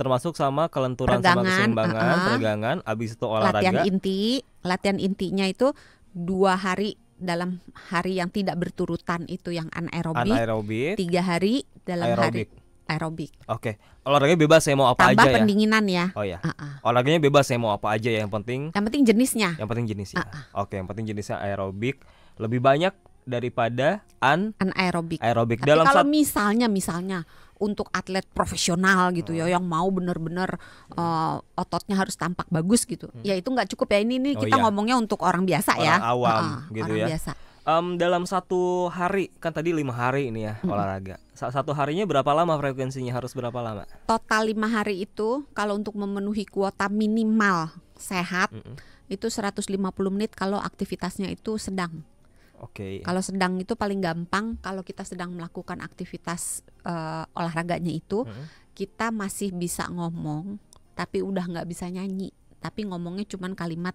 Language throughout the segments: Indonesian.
termasuk sama kelenturan sama keseimbangan, peregangan, abis itu olahraga. Latihan intinya itu 2 hari dalam hari yang tidak berturutan itu yang anaerobik. 3 hari dalam hari aerobik. Oke. Olahraga bebas saya mau apa tambah aja ya. Tambah pendinginan ya. Oh ya. Olahraganya bebas saya mau apa aja ya, yang penting jenisnya. Yang penting jenisnya. Oke, yang penting jenisnya aerobik lebih banyak daripada anaerobik. Aerobik. Tapi kalau misalnya untuk atlet profesional gitu ya, yang mau benar-benar ototnya harus tampak bagus gitu. Ya itu nggak cukup ya, ini kita ngomongnya untuk orang biasa orang ya. Awam gitu orang ya. Biasa. Dalam 1 hari, kan tadi 5 hari ini ya olahraga. 1 harinya berapa lama frekuensinya, harus berapa lama? Total 5 hari itu kalau untuk memenuhi kuota minimal sehat itu 150 menit kalau aktivitasnya itu sedang. Oke. Kalau sedang itu paling gampang, kalau kita sedang melakukan aktivitas olahraganya itu, kita masih bisa ngomong, tapi udah nggak bisa nyanyi. Tapi ngomongnya cuman kalimat.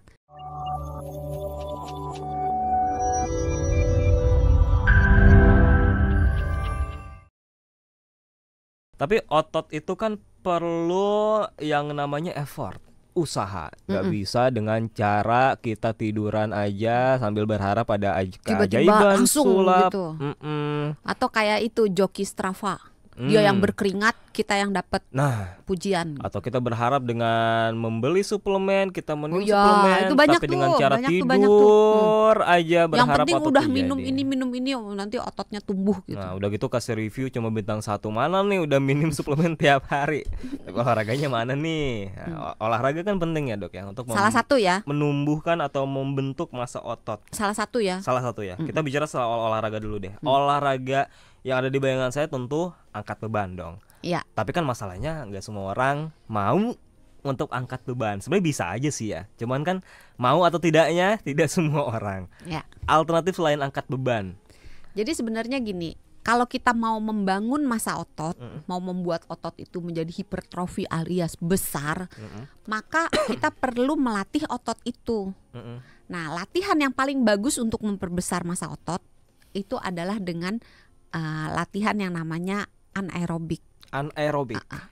Tapi otot itu kan perlu yang namanya effort, usaha. Gak bisa dengan cara kita tiduran aja sambil berharap ada keajaiban sulap gitu. Atau kayak itu joki Strava, dia yang berkeringat, kita yang dapat pujian. Atau kita berharap dengan membeli suplemen, kita minum suplemen, itu banyak tapi dengan cara tidur aja berharap yang penting otot udah terjadi. minum ini nanti ototnya tumbuh gitu. Nah udah gitu kasih review cuma bintang 1, mana nih udah minum suplemen tiap hari. Olahraganya mana nih? Olahraga kan penting ya dok ya, untuk salah satu ya, menumbuhkan atau membentuk massa otot. Salah satu ya. Kita bicara soal olahraga dulu deh. Olahraga yang ada di bayangan saya tentu angkat beban dong. Iya. Tapi kan masalahnya nggak semua orang mau untuk angkat beban. Sebenarnya bisa aja sih ya. Cuman kan mau atau tidaknya tidak semua orang. Ya. Alternatif selain angkat beban. Jadi sebenarnya gini, kalau kita mau membangun massa otot, mau membuat otot itu menjadi hipertrofi alias besar, maka kita perlu melatih otot itu. Nah, latihan yang paling bagus untuk memperbesar massa otot itu adalah dengan latihan yang namanya anaerobik.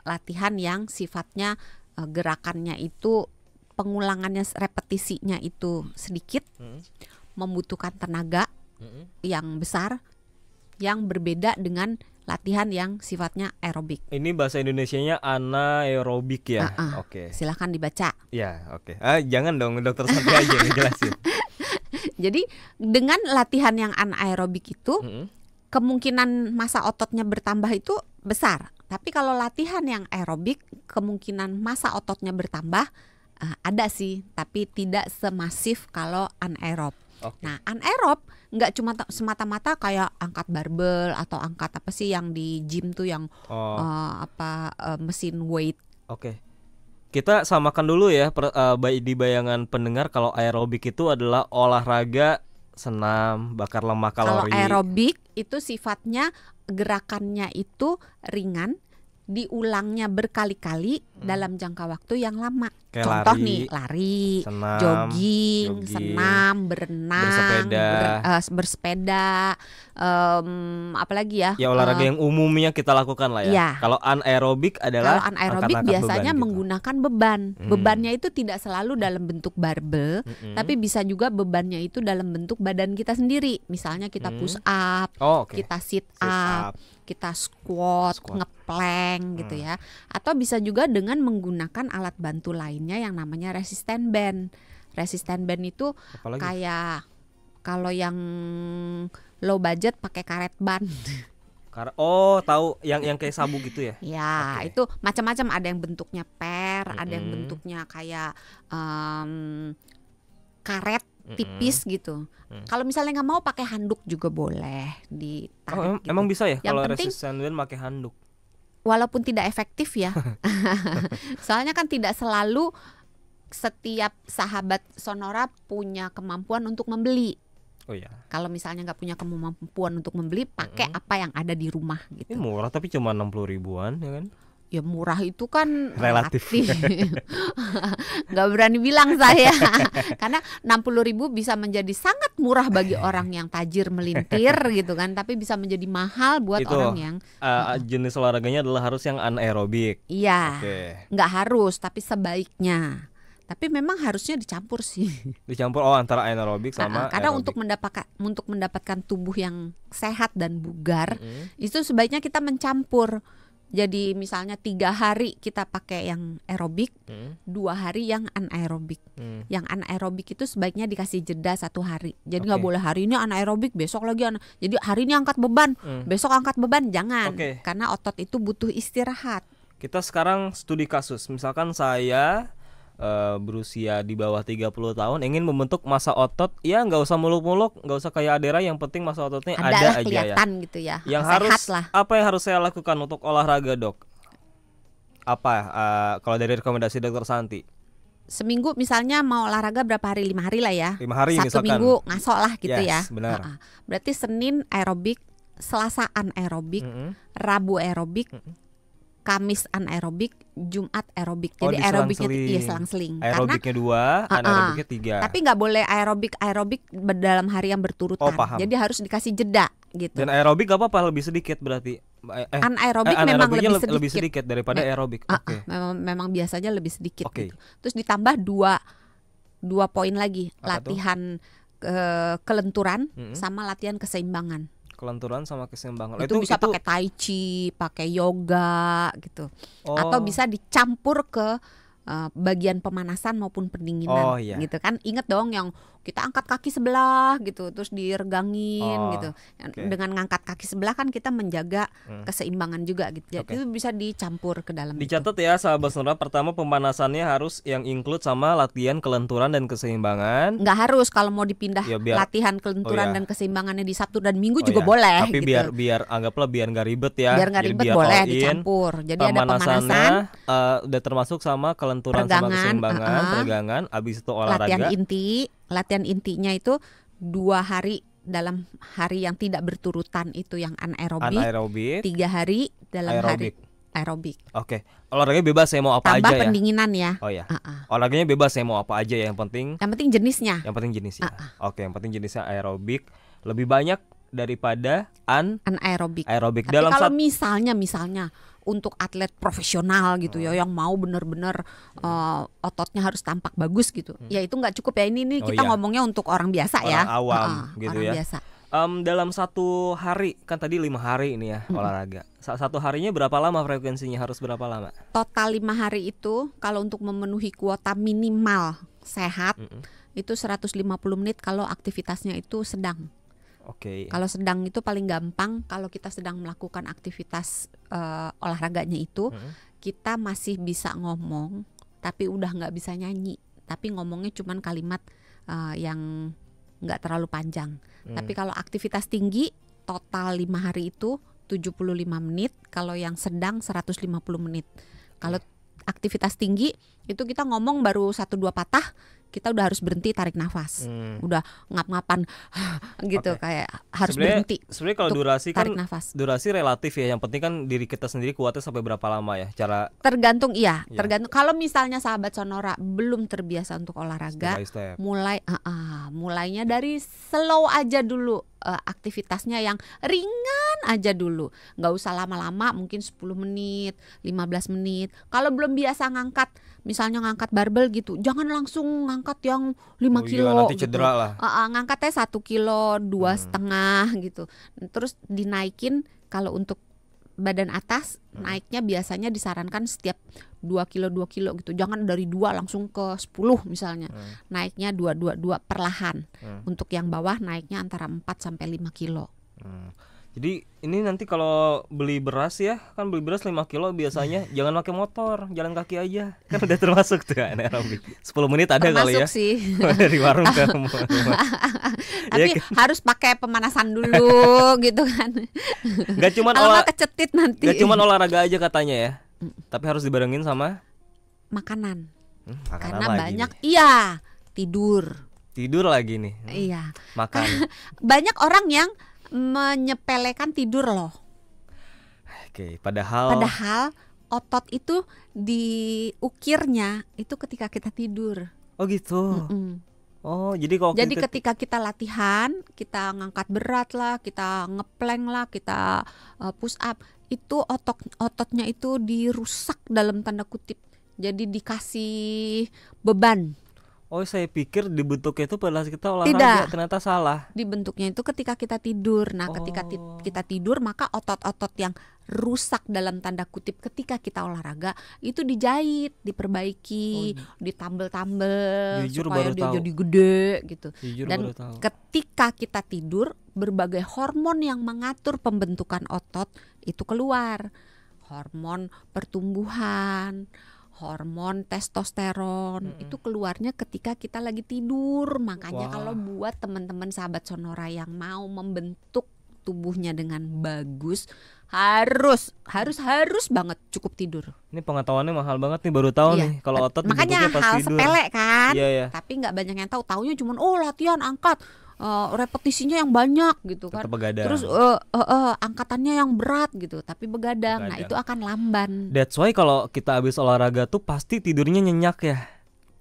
Latihan yang sifatnya gerakannya itu pengulangannya, repetisinya itu sedikit, membutuhkan tenaga yang besar, yang berbeda dengan latihan yang sifatnya aerobik. Ini bahasa Indonesianya anaerobik ya. Oke. Silahkan dibaca. Ya, oke. Jangan dong, dokter Santi aja ngejelasin. Jadi dengan latihan yang anaerobik itu kemungkinan massa ototnya bertambah itu besar. Tapi kalau latihan yang aerobik, kemungkinan massa ototnya bertambah ada sih, tapi tidak semasif kalau anaerob. Nah, anaerob nggak cuma semata-mata kayak angkat barbel atau angkat apa sih yang di gym tuh yang mesin weight. Oke. Kita samakan dulu ya di bayangan pendengar, kalau aerobik itu adalah olahraga senam, bakar lemak kalori. Kalau aerobik itu sifatnya gerakannya itu ringan, diulangnya berkali-kali dalam jangka waktu yang lama. Kayak contoh nih, lari, senam, jogging, senam, berenang, bersepeda, apalagi ya? Ya olahraga yang umumnya kita lakukan lah ya. Iya. Kalau anaerobik adalah kalau anaerobik biasanya beban menggunakan beban. Bebannya itu tidak selalu dalam bentuk barbel, tapi bisa juga bebannya itu dalam bentuk badan kita sendiri. Misalnya kita push up, kita sit up, kita squat, ngeplank gitu ya. Atau bisa juga dengan menggunakan alat bantu lainnya yang namanya resistance band. Resistance band itu kayak kalau yang low budget pakai karet ban. Tahu yang kayak sabu gitu ya? Ya, itu macam-macam, ada yang bentuknya ada yang bentuknya kayak karet tipis gitu. Kalau misalnya nggak mau pakai handuk juga boleh ditarik. Emang bisa ya kalau penting, resistance band pakai handuk? Walaupun tidak efektif ya. Soalnya kan tidak selalu setiap sahabat Sonora punya kemampuan untuk membeli. Oh iya. Kalau misalnya nggak punya kemampuan untuk membeli, pakai apa yang ada di rumah gitu. Ini murah tapi cuma 60 ribuan ya kan? Ya murah itu kan Relatif. Nggak berani bilang saya. Karena 60.000 bisa menjadi sangat murah bagi orang yang tajir melintir gitu kan, tapi bisa menjadi mahal buat Itu, orang yang jenis olahraganya adalah harus yang anaerobik. iya, Oke. nggak harus, tapi sebaiknya. Tapi memang harusnya dicampur sih. Dicampur antara anaerobik sama Karena aerobik. untuk mendapatkan tubuh yang sehat dan bugar, itu sebaiknya kita mencampur. Jadi misalnya 3 hari kita pakai yang aerobik, 2 hari yang anaerobik. Yang anaerobik itu sebaiknya dikasih jeda 1 hari. Jadi nggak boleh hari ini anaerobik, besok lagi jadi hari ini angkat beban, besok angkat beban, jangan. Karena otot itu butuh istirahat. Kita sekarang studi kasus. Misalkan saya berusia di bawah 30 tahun ingin membentuk massa otot, ya nggak usah muluk-muluk, nggak usah kayak Adera, yang penting massa ototnya ada aja kelihatan ya. gitu ya. Yang sehat harus lah. apa yang harus saya lakukan untuk olahraga, Dok? Apa kalau dari rekomendasi Dokter Santi? Seminggu misalnya mau olahraga berapa hari? 5 hari lah ya. 5 hari 1 misalkan. minggu ngasok lah gitu ya. Yes, benar. Berarti Senin aerobik, Selasa anaerobik, Rabu aerobik, Kamis anaerobik, Jumat aerobik. Jadi aerobiknya selang-seling. Aerobiknya 2, anaerobiknya 3. Tapi nggak boleh aerobik dalam hari yang berturutan. Paham. Jadi harus dikasih jeda gitu. Dan aerobik gak apa-apa, lebih sedikit berarti. Anaerobik memang lebih sedikit daripada aerobik. Oke. Memang biasanya lebih sedikit Oke. gitu. Terus ditambah dua poin lagi, Apa latihan kelenturan sama latihan keseimbangan. Kelenturan sama keseimbangan. Itu bisa pakai tai chi, pakai yoga gitu. Atau bisa dicampur ke bagian pemanasan maupun pendinginan gitu kan. Ingat dong yang kita angkat kaki sebelah gitu, terus diregangin gitu. Dengan ngangkat kaki sebelah kan kita menjaga keseimbangan juga gitu. Jadi itu bisa dicampur ke dalam. Dicatat ya sahabat Sonora, pertama pemanasannya harus yang include sama latihan kelenturan dan keseimbangan. Nggak harus, kalau mau dipindah latihan kelenturan dan keseimbangannya di Sabtu dan Minggu juga Tapi boleh. Tapi biar anggaplah biar nggak ribet ya. Biar nggak ribet boleh dicampur. Jadi ada pemanasan, udah termasuk sama kelenturan sama keseimbangan, peregangan, abis itu olahraga. Latihan intinya itu 2 hari dalam hari yang tidak berturutan itu yang anaerobik. 3 hari dalam hari aerobik. Oke. Olahraganya bebas saya mau apa tambah aja ya. Tambah pendinginan ya. Oh ya. Olahraganya bebas saya mau apa aja ya, yang penting jenisnya. Yang penting jenisnya. Oke, yang penting jenisnya aerobik lebih banyak daripada anaerobik. Aerobik. Tapi kalau misalnya untuk atlet profesional gitu ya, yang mau benar-benar ototnya harus tampak bagus gitu, ya itu nggak cukup ya. Ini kita ngomongnya untuk orang biasa orang awam gitu orang ya. Biasa. Dalam 1 hari, kan tadi 5 hari ini ya olahraga. 1 harinya berapa lama frekuensinya, harus berapa lama? Total 5 hari itu kalau untuk memenuhi kuota minimal sehat itu 150 menit kalau aktivitasnya itu sedang. Oke. Kalau sedang itu paling gampang, kalau kita sedang melakukan aktivitas olahraganya itu, kita masih bisa ngomong, tapi udah nggak bisa nyanyi. Tapi ngomongnya cuman kalimat yang nggak terlalu panjang. Tapi kalau aktivitas tinggi, total 5 hari itu 75 menit. Kalau yang sedang 150 menit. Kalau aktivitas tinggi itu kita ngomong baru 1-2 patah, kita udah harus berhenti tarik nafas, udah ngap-ngapan gitu, kayak harus berhenti. Sebenarnya kalau durasi kan nafas. Durasi relatif ya, yang penting kan diri kita sendiri kuatnya sampai berapa lama ya. Tergantung tergantung. Kalau misalnya sahabat Sonora belum terbiasa untuk olahraga, mulainya dari slow aja dulu, aktivitasnya yang ringan aja dulu, nggak usah lama-lama, mungkin 10 menit, 15 menit. Kalau belum biasa misalnya ngangkat barbel gitu, jangan langsung ngangkat yang 5 kilo nanti gitu. cedera lah. Ngangkatnya 1 kilo, 2,5 gitu. Terus dinaikin, kalau untuk badan atas naiknya biasanya disarankan setiap 2 kilo gitu. Jangan dari 2 langsung ke 10 misalnya. Naiknya 2 perlahan. Untuk yang bawah naiknya antara 4 sampai 5 kilo. Jadi ini nanti kalau beli beras ya, kan beli beras 5 kilo biasanya jangan pakai motor, jalan kaki aja. Kan udah termasuk tuh anaerobik. 10 menit ada kali ya. Termasuk sih. Dari warung ke Tapi harus pakai pemanasan dulu gitu kan. Gak cuma kecetit nanti. Gak cuma olahraga aja katanya ya. Tapi harus dibarengin sama makanan. Karena lagi banyak nih. Tidur lagi nih. Iya. Makan. Banyak orang yang menyepelekan tidur loh. Oke, padahal otot itu diukirnya itu ketika kita tidur. Oh gitu. Oh, jadi kalau Jadi ketika kita latihan, kita ngangkat berat lah, kita ngeplank lah, kita push up, itu ototnya itu dirusak dalam tanda kutip. Jadi dikasih beban. Oh, saya pikir dibentuknya itu pada saat kita olahraga. Tidak. Ternyata salah. Dibentuknya itu ketika kita tidur. Nah, ketika kita tidur, maka otot-otot yang rusak dalam tanda kutip ketika kita olahraga itu dijahit, diperbaiki, ditambel-tambel supaya dia jadi gede gitu. Dan ketika kita tidur, berbagai hormon yang mengatur pembentukan otot itu keluar. Hormon pertumbuhan, hormon testosteron itu keluarnya ketika kita lagi tidur. Makanya kalau buat teman-teman sahabat Sonora yang mau membentuk tubuhnya dengan bagus, harus banget cukup tidur. Ini pengetahuannya mahal banget nih, baru tahu nih kalau otot makanya dibentuknya pas hal tidur. sepele kan. Tapi nggak banyak yang tahu. Taunya cuma latihan angkat, repetisinya yang banyak gitu kan. Begadang. Terus angkatannya yang berat gitu, tapi begadang. Nah, itu akan lamban. That's why kalau kita habis olahraga tuh pasti tidurnya nyenyak ya.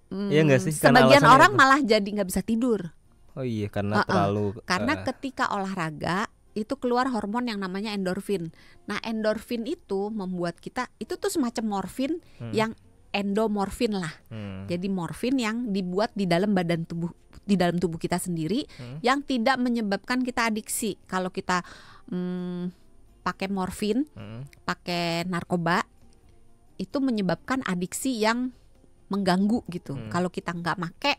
Iya nggak sih? Sebagian orang malah jadi nggak bisa tidur. Oh iya, karena terlalu. Karena ketika olahraga itu keluar hormon yang namanya endorfin. Nah, endorfin itu membuat kita, itu tuh semacam morfin yang endomorfin lah. Jadi morfin yang dibuat di dalam dalam tubuh kita sendiri, yang tidak menyebabkan kita adiksi. Kalau kita pakai morfin, pakai narkoba, itu menyebabkan adiksi yang mengganggu gitu. Kalau kita nggak make,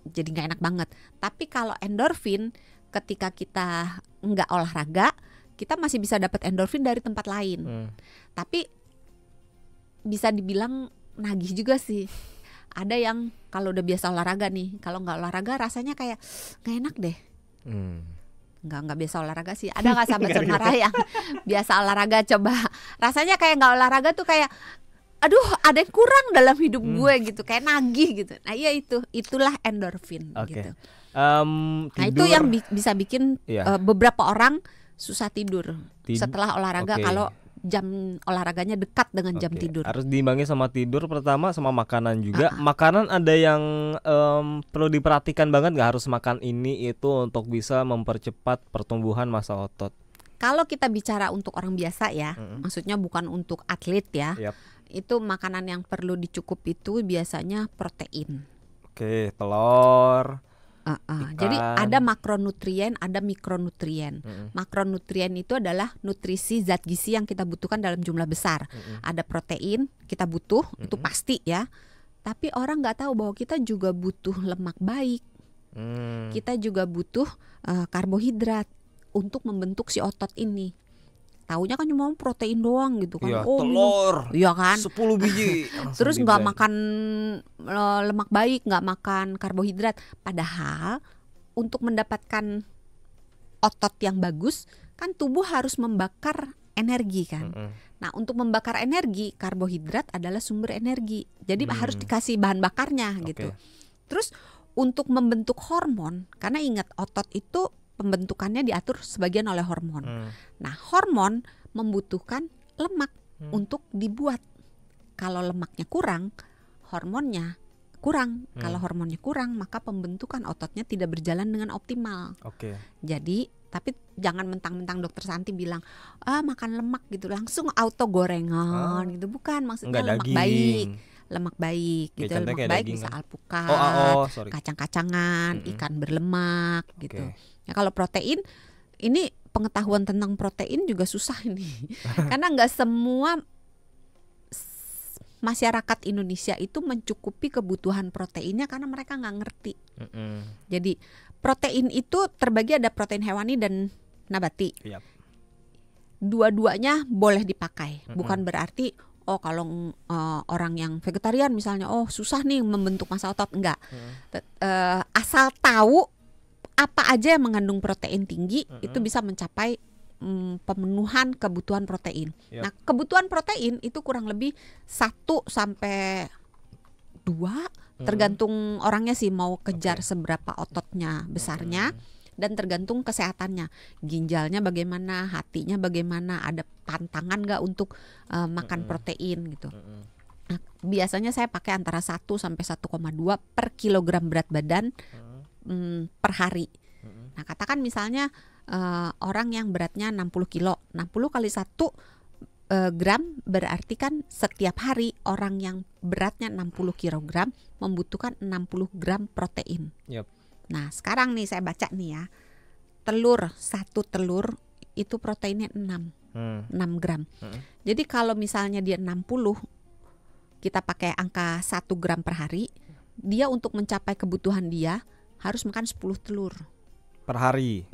jadi nggak enak banget. Tapi kalau endorfin, ketika kita nggak olahraga, kita masih bisa dapat endorfin dari tempat lain. Tapi bisa dibilang nagih juga sih. Ada yang kalau udah biasa olahraga nih, kalau nggak olahraga rasanya kayak nggak enak deh. Nggak biasa olahraga sih. Ada nggak sahabat Sonora yang biasa olahraga, coba rasanya kayak nggak olahraga tuh kayak aduh, ada yang kurang dalam hidup gue gitu, kayak nagih gitu. Nah iya, itulah endorfin gitu. Nah itu yang bisa bikin beberapa orang susah tidur setelah olahraga. Kalau jam olahraganya dekat dengan jam tidur. Harus diimbangi sama tidur, pertama sama makanan juga. Makanan ada yang perlu diperhatikan banget, nggak harus makan ini itu untuk bisa mempercepat pertumbuhan massa otot. Kalau kita bicara untuk orang biasa ya, maksudnya bukan untuk atlet ya. Itu makanan yang perlu dicukup itu biasanya protein. Telur. Jadi ada makronutrien, ada mikronutrien. Makronutrien itu adalah nutrisi zat gizi yang kita butuhkan dalam jumlah besar. Ada protein kita butuh, itu pasti ya. Tapi orang nggak tahu bahwa kita juga butuh lemak baik. Kita juga butuh karbohidrat untuk membentuk si otot ini. Taunya kan cuma protein doang gitu kan. Telur. Iya kan? 10 biji. Terus nggak makan lemak baik, nggak makan karbohidrat. Padahal untuk mendapatkan otot yang bagus kan tubuh harus membakar energi kan. Nah, untuk membakar energi, karbohidrat adalah sumber energi. Jadi harus dikasih bahan bakarnya gitu. Terus untuk membentuk hormon, karena ingat otot itu pembentukannya diatur sebagian oleh hormon. Nah, hormon membutuhkan lemak untuk dibuat. Kalau lemaknya kurang, hormonnya kurang. Kalau hormonnya kurang, maka pembentukan ototnya tidak berjalan dengan optimal. Jadi, tapi jangan mentang-mentang dokter Santi bilang makan lemak gitu langsung auto gorengan gitu. Bukan, maksudnya lemak baik. Lemak baik gitu. Lemak baik bisa kan? Alpukat, kacang-kacangan, ikan berlemak gitu. Ya, kalau protein, ini pengetahuan tentang protein juga susah ini. Karena nggak semua masyarakat Indonesia itu mencukupi kebutuhan proteinnya karena mereka nggak ngerti. Jadi protein itu terbagi, ada protein hewani dan nabati. Dua-duanya boleh dipakai. Bukan berarti kalau orang yang vegetarian misalnya, susah nih membentuk massa otot. Enggak. Asal tahu apa aja yang mengandung protein tinggi, itu bisa mencapai pemenuhan kebutuhan protein. Nah, kebutuhan protein itu kurang lebih 1 sampai 2, tergantung orangnya sih mau kejar seberapa ototnya besarnya. dan tergantung kesehatannya, ginjalnya bagaimana, hatinya bagaimana, ada pantangan nggak untuk makan protein gitu. Nah, biasanya saya pakai antara 1 sampai 1,2 per kilogram berat badan per hari. Nah, katakan misalnya orang yang beratnya 60 kilo, 60 kali 1 gram berarti kan setiap hari orang yang beratnya 60 kg membutuhkan 60 gram protein. Yep. Nah, sekarang nih saya baca nih ya. Satu telur itu proteinnya 6 gram. Jadi kalau misalnya dia 60, kita pakai angka 1 gram per hari, dia untuk mencapai kebutuhan dia harus makan 10 telur per hari.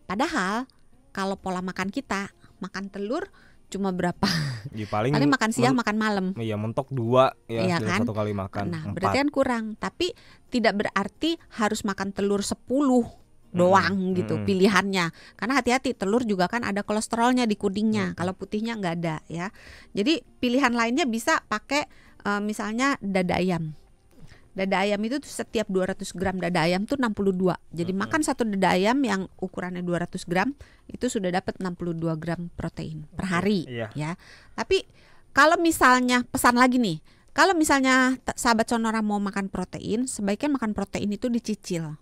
Padahal kalau pola makan kita makan telur cuma berapa? Ya, paling makan siang, makan malam. Iya, mentok 2 ya, iya kan? 1 kali makan. Nah, 4. berarti kan kurang. Tapi tidak berarti harus makan telur 10 doang gitu pilihannya. Karena hati-hati, telur juga kan ada kolesterolnya di kuningnya. Kalau putihnya nggak ada ya. Jadi pilihan lainnya bisa pakai misalnya dada ayam. Dada ayam itu setiap 200 gram dada ayam tuh 62. Jadi makan satu dada ayam yang ukurannya 200 gram itu sudah dapat 62 gram protein per hari ya. Tapi kalau misalnya pesan lagi nih, kalau misalnya sahabat Sonora mau makan protein, sebaiknya makan protein itu dicicil.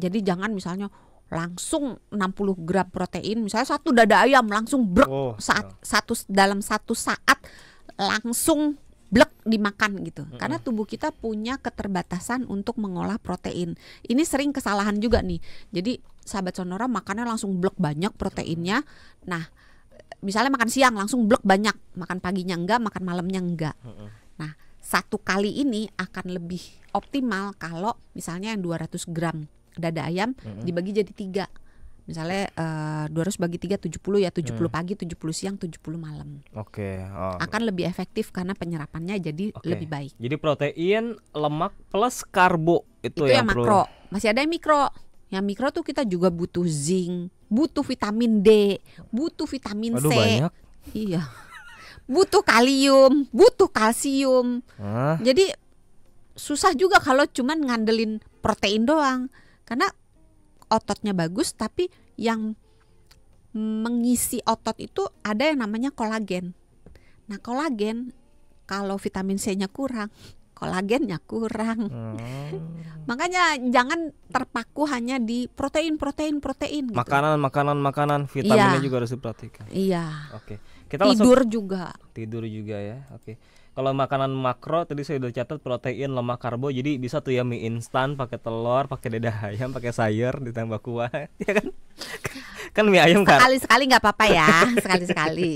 Jadi jangan misalnya langsung 60 gram protein, misalnya satu dada ayam langsung brek dalam satu saat langsung blek dimakan gitu. Karena tubuh kita punya keterbatasan untuk mengolah protein. Ini sering kesalahan juga nih. Jadi sahabat Sonora makannya langsung blek banyak proteinnya. Nah, misalnya makan siang langsung blek banyak, makan paginya enggak, makan malamnya enggak. Nah, satu kali ini akan lebih optimal kalau misalnya yang 200 gram dada ayam dibagi jadi 3. Misalnya 200 bagi 3 70 ya, 70 pagi, 70 siang, 70 malam. Oke. Akan lebih efektif karena penyerapannya jadi lebih baik. Jadi protein, lemak plus karbo itu yang makro. Masih ada yang mikro. Yang mikro tuh kita juga butuh zinc, butuh vitamin D, butuh vitamin C. Banyak. Iya. Butuh kalium, butuh kalsium. Jadi susah juga kalau cuman ngandelin protein doang. Karena ototnya bagus, tapi yang mengisi otot itu ada yang namanya kolagen. Nah, kolagen kalau vitamin C-nya kurang, kolagennya kurang. Makanya jangan terpaku hanya di protein gitu. Makanan, vitaminnya juga harus diperhatikan. Iya. Oke. Kita tidur juga ya. Oke. Kalau makanan makro tadi saya udah catat protein, lemak, karbo. Jadi bisa tuh ya mie instan, pakai telur, pakai dada ayam, pakai sayur ditambah kuah, ya kan? Kan mie ayam kan. Sekali-sekali nggak apa-apa ya, sekali-sekali.